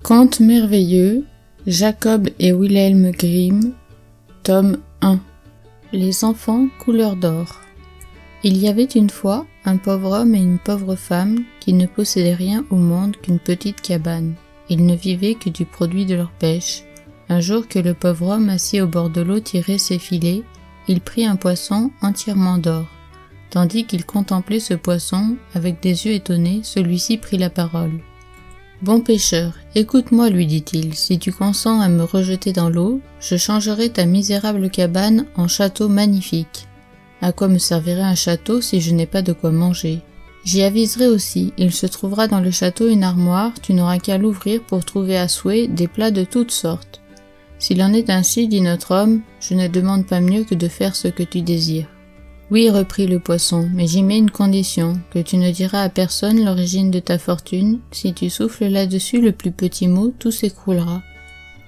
Conte merveilleux, Jacob et Wilhelm Grimm, tome 1. Les enfants couleur d'or. Il y avait une fois un pauvre homme et une pauvre femme qui ne possédaient rien au monde qu'une petite cabane. Ils ne vivaient que du produit de leur pêche. Un jour que le pauvre homme assis au bord de l'eau tirait ses filets, il prit un poisson entièrement d'or. Tandis qu'il contemplait ce poisson avec des yeux étonnés, celui-ci prit la parole. « Bon pêcheur, écoute-moi, lui dit-il, si tu consens à me rejeter dans l'eau, je changerai ta misérable cabane en château magnifique. À quoi me servirait un château si je n'ai pas de quoi manger? J'y aviserai aussi, il se trouvera dans le château une armoire, tu n'auras qu'à l'ouvrir pour trouver à souhait des plats de toutes sortes. S'il en est ainsi, dit notre homme, je ne demande pas mieux que de faire ce que tu désires. Oui, reprit le poisson, mais j'y mets une condition, que tu ne diras à personne l'origine de ta fortune. Si tu souffles là-dessus le plus petit mot, tout s'écroulera.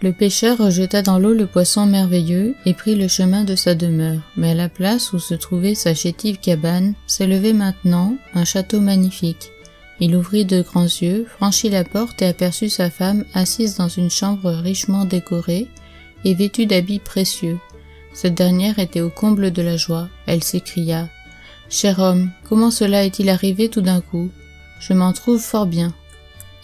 Le pêcheur rejeta dans l'eau le poisson merveilleux et prit le chemin de sa demeure. Mais à la place où se trouvait sa chétive cabane, s'élevait maintenant un château magnifique. Il ouvrit de grands yeux, franchit la porte et aperçut sa femme assise dans une chambre richement décorée et vêtue d'habits précieux. Cette dernière était au comble de la joie. Elle s'écria « Cher homme, comment cela est-il arrivé tout d'un coup? Je m'en trouve fort bien. »«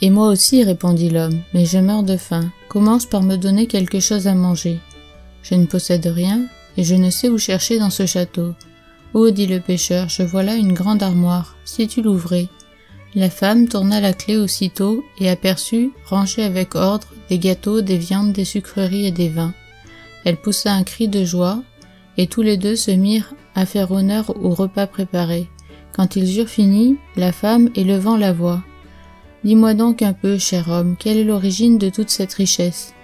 Et moi aussi, répondit l'homme, mais je meurs de faim. Commence par me donner quelque chose à manger. Je ne possède rien, et je ne sais où chercher dans ce château. Oh, dit le pêcheur, je vois là une grande armoire, si tu l'ouvrais. » La femme tourna la clé aussitôt et aperçut, rangés avec ordre, des gâteaux, des viandes, des sucreries et des vins. Elle poussa un cri de joie, et tous les deux se mirent à faire honneur au repas préparé. Quand ils eurent fini, la femme, élevant la voix, « Dis-moi donc un peu, cher homme, quelle est l'origine de toute cette richesse ?»«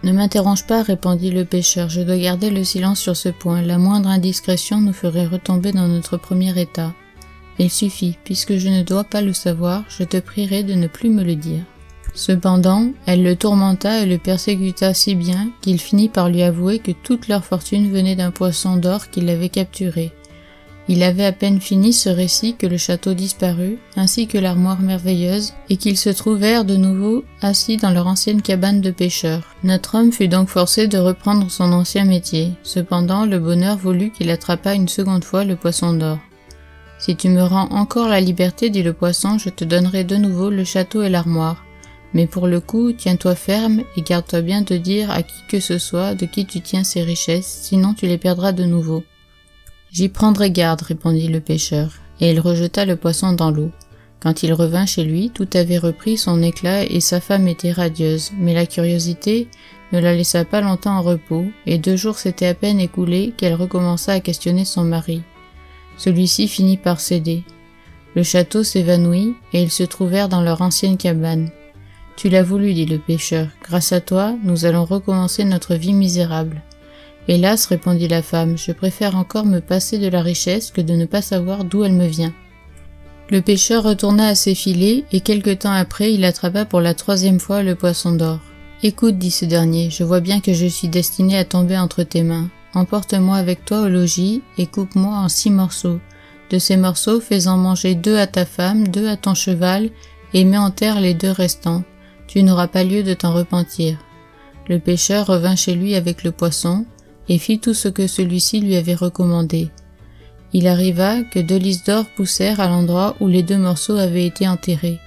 Ne m'interroge pas, répondit le pêcheur, je dois garder le silence sur ce point. La moindre indiscrétion nous ferait retomber dans notre premier état. Il suffit, puisque je ne dois pas le savoir, je te prierai de ne plus me le dire. » Cependant, elle le tourmenta et le persécuta si bien qu'il finit par lui avouer que toute leur fortune venait d'un poisson d'or qu'il avait capturé. Il avait à peine fini ce récit que le château disparut, ainsi que l'armoire merveilleuse, et qu'ils se trouvèrent de nouveau assis dans leur ancienne cabane de pêcheurs. Notre homme fut donc forcé de reprendre son ancien métier. Cependant, le bonheur voulut qu'il attrapât une seconde fois le poisson d'or. « Si tu me rends encore la liberté, dit le poisson, je te donnerai de nouveau le château et l'armoire. Mais pour le coup, tiens-toi ferme et garde-toi bien de dire à qui que ce soit de qui tu tiens ces richesses, sinon tu les perdras de nouveau. »« J'y prendrai garde, répondit le pêcheur, et il rejeta le poisson dans l'eau. Quand il revint chez lui, tout avait repris son éclat et sa femme était radieuse, mais la curiosité ne la laissa pas longtemps en repos, et 2 jours s'étaient à peine écoulés qu'elle recommença à questionner son mari. Celui-ci finit par céder. Le château s'évanouit, et ils se trouvèrent dans leur ancienne cabane. « Tu l'as voulu, dit le pêcheur. Grâce à toi, nous allons recommencer notre vie misérable. »« Hélas, répondit la femme, je préfère encore me passer de la richesse que de ne pas savoir d'où elle me vient. » Le pêcheur retourna à ses filets, et quelque temps après, il attrapa pour la 3e fois le poisson d'or. « Écoute, dit ce dernier, je vois bien que je suis destiné à tomber entre tes mains. Emporte-moi avec toi au logis, et coupe-moi en 6 morceaux. De ces morceaux, fais-en manger 2 à ta femme, 2 à ton cheval, et mets en terre les 2 restants. Tu n'auras pas lieu de t'en repentir. » Le pêcheur revint chez lui avec le poisson, et fit tout ce que celui-ci lui avait recommandé. Il arriva que 2 lys d'or poussèrent à l'endroit où les 2 morceaux avaient été enterrés.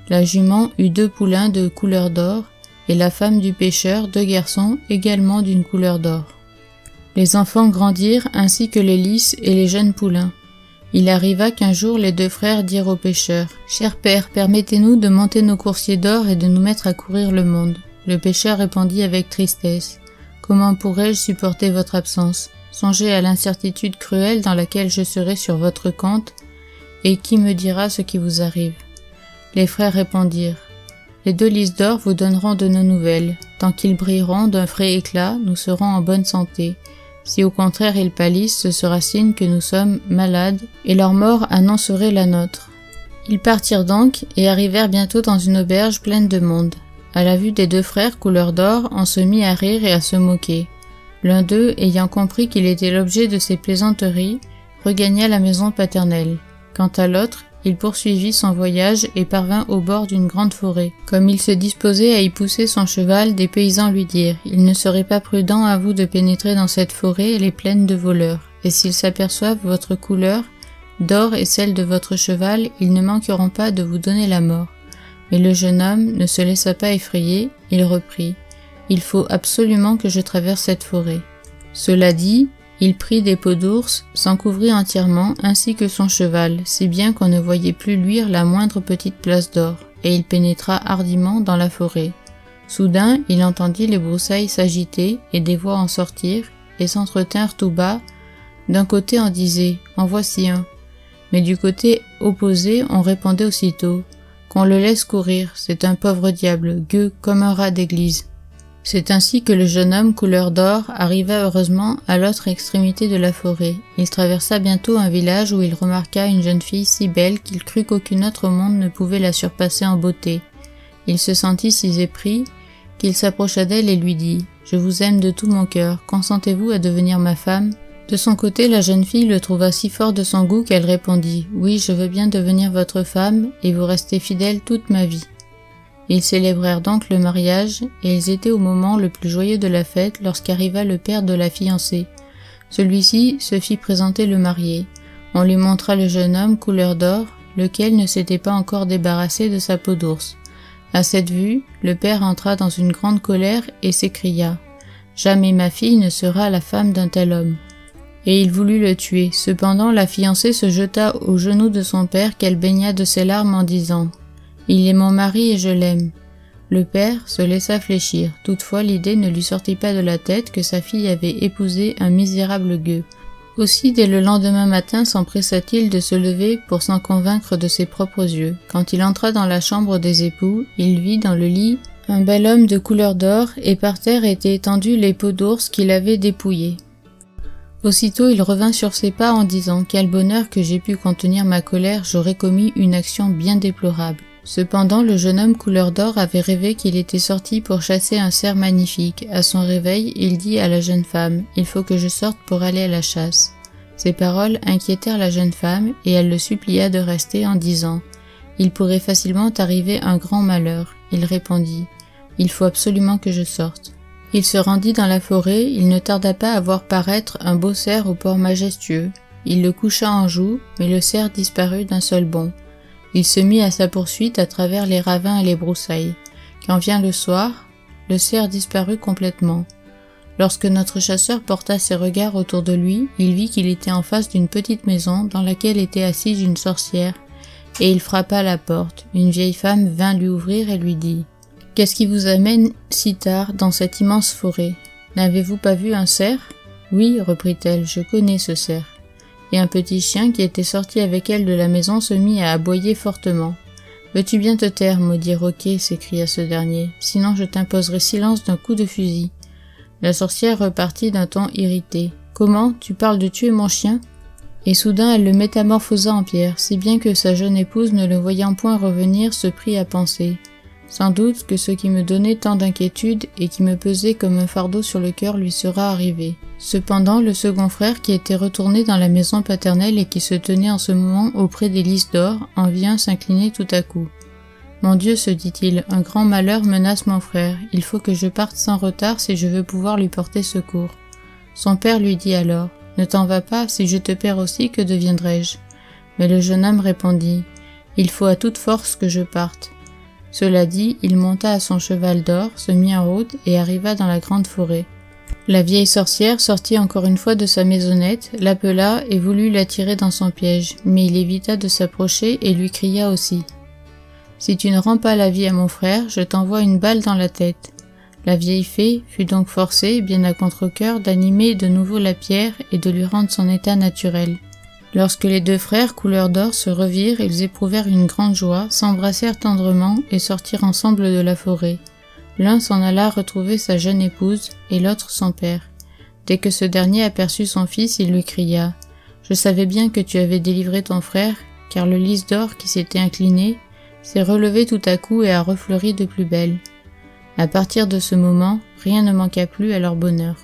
La jument eut 2 poulains de couleur d'or, et la femme du pêcheur 2 garçons également d'une couleur d'or. Les enfants grandirent ainsi que les lys et les jeunes poulains. Il arriva qu'un jour les 2 frères dirent au pêcheur « Cher père, permettez-nous de monter nos coursiers d'or et de nous mettre à courir le monde. » Le pêcheur répondit avec tristesse « Comment pourrais-je supporter votre absence? Songez à l'incertitude cruelle dans laquelle je serai sur votre compte, et qui me dira ce qui vous arrive ?» Les frères répondirent « Les 2 lys d'or vous donneront de nos nouvelles. Tant qu'ils brilleront d'un frais éclat, nous serons en bonne santé. Si au contraire ils pâlissent, ce sera signe que nous sommes malades, et leur mort annoncerait la nôtre. » Ils partirent donc, et arrivèrent bientôt dans une auberge pleine de monde. À la vue des 2 frères couleur d'or, on se mit à rire et à se moquer. L'un d'eux, ayant compris qu'il était l'objet de ces plaisanteries, regagna la maison paternelle. Quant à l'autre, il poursuivit son voyage et parvint au bord d'une grande forêt. Comme il se disposait à y pousser son cheval, des paysans lui dirent « Il ne serait pas prudent à vous de pénétrer dans cette forêt, elle est pleine de voleurs, et s'ils s'aperçoivent votre couleur d'or et celle de votre cheval, ils ne manqueront pas de vous donner la mort. » Mais le jeune homme ne se laissa pas effrayer, il reprit « Il faut absolument que je traverse cette forêt. » Cela dit, il prit des peaux d'ours, s'en couvrit entièrement, ainsi que son cheval, si bien qu'on ne voyait plus luire la moindre petite place d'or, et il pénétra hardiment dans la forêt. Soudain, il entendit les broussailles s'agiter et des voix en sortir, et s'entretinrent tout bas. D'un côté on disait « En voici un », mais du côté opposé on répondait aussitôt « Qu'on le laisse courir, c'est un pauvre diable, gueux comme un rat d'église ». C'est ainsi que le jeune homme couleur d'or arriva heureusement à l'autre extrémité de la forêt. Il traversa bientôt un village où il remarqua une jeune fille si belle qu'il crut qu'aucune autre au monde ne pouvait la surpasser en beauté. Il se sentit si épris qu'il s'approcha d'elle et lui dit « Je vous aime de tout mon cœur, consentez-vous à devenir ma femme ?» De son côté, la jeune fille le trouva si fort de son goût qu'elle répondit « Oui, je veux bien devenir votre femme et vous rester fidèle toute ma vie. » Ils célébrèrent donc le mariage, et ils étaient au moment le plus joyeux de la fête lorsqu'arriva le père de la fiancée. Celui-ci se fit présenter le marié. On lui montra le jeune homme couleur d'or, lequel ne s'était pas encore débarrassé de sa peau d'ours. À cette vue, le père entra dans une grande colère et s'écria « Jamais ma fille ne sera la femme d'un tel homme. » Et il voulut le tuer. Cependant, la fiancée se jeta aux genoux de son père qu'elle baigna de ses larmes en disant « Il est mon mari et je l'aime. » Le père se laissa fléchir. Toutefois, l'idée ne lui sortit pas de la tête que sa fille avait épousé un misérable gueux. Aussi, dès le lendemain matin, s'empressa-t-il de se lever pour s'en convaincre de ses propres yeux. Quand il entra dans la chambre des époux, il vit dans le lit un bel homme de couleur d'or, et par terre étaient étendues les peaux d'ours qu'il avait dépouillées. Aussitôt il revint sur ses pas en disant « Quel bonheur que j'ai pu contenir ma colère, j'aurais commis une action bien déplorable. » Cependant, le jeune homme couleur d'or avait rêvé qu'il était sorti pour chasser un cerf magnifique. À son réveil, il dit à la jeune femme « Il faut que je sorte pour aller à la chasse. » Ces paroles inquiétèrent la jeune femme et elle le supplia de rester en disant « Il pourrait facilement arriver un grand malheur. » Il répondit « Il faut absolument que je sorte. » Il se rendit dans la forêt, il ne tarda pas à voir paraître un beau cerf au port majestueux. Il le coucha en joue, mais le cerf disparut d'un seul bond. Il se mit à sa poursuite à travers les ravins et les broussailles. Quand vient le soir, le cerf disparut complètement. Lorsque notre chasseur porta ses regards autour de lui, il vit qu'il était en face d'une petite maison dans laquelle était assise une sorcière, et il frappa à la porte. Une vieille femme vint lui ouvrir et lui dit « Qu'est-ce qui vous amène si tard dans cette immense forêt? N'avez-vous pas vu un cerf ?»« Oui, reprit-elle, je connais ce cerf. » Et un petit chien qui était sorti avec elle de la maison se mit à aboyer fortement. « Veux-tu bien te taire, maudit Roquet » s'écria ce dernier, « sinon je t'imposerai silence d'un coup de fusil. » La sorcière repartit d'un ton irrité. « Comment, tu parles de tuer mon chien ?» Et soudain elle le métamorphosa en pierre, si bien que sa jeune épouse, ne le voyant point revenir, se prit à penser. Sans doute que ce qui me donnait tant d'inquiétude et qui me pesait comme un fardeau sur le cœur lui sera arrivé. Cependant, le second frère, qui était retourné dans la maison paternelle et qui se tenait en ce moment auprès des lys d'or, en vient s'incliner tout à coup. « Mon Dieu, se dit-il, un grand malheur menace mon frère. Il faut que je parte sans retard si je veux pouvoir lui porter secours. » Son père lui dit alors « Ne t'en va pas, si je te perds aussi, que deviendrai-je » Mais le jeune homme répondit « Il faut à toute force que je parte. » Cela dit, il monta à son cheval d'or, se mit en route et arriva dans la grande forêt. La vieille sorcière sortit encore une fois de sa maisonnette, l'appela et voulut l'attirer dans son piège, mais il évita de s'approcher et lui cria aussi « Si tu ne rends pas la vie à mon frère, je t'envoie une balle dans la tête. » La vieille fée fut donc forcée, bien à contre-cœur, d'animer de nouveau la pierre et de lui rendre son état naturel. Lorsque les deux frères couleur d'or se revirent, ils éprouvèrent une grande joie, s'embrassèrent tendrement et sortirent ensemble de la forêt. L'un s'en alla retrouver sa jeune épouse et l'autre son père. Dès que ce dernier aperçut son fils, il lui cria « Je savais bien que tu avais délivré ton frère, car le lys d'or qui s'était incliné s'est relevé tout à coup et a refleuri de plus belle. » À partir de ce moment, rien ne manqua plus à leur bonheur.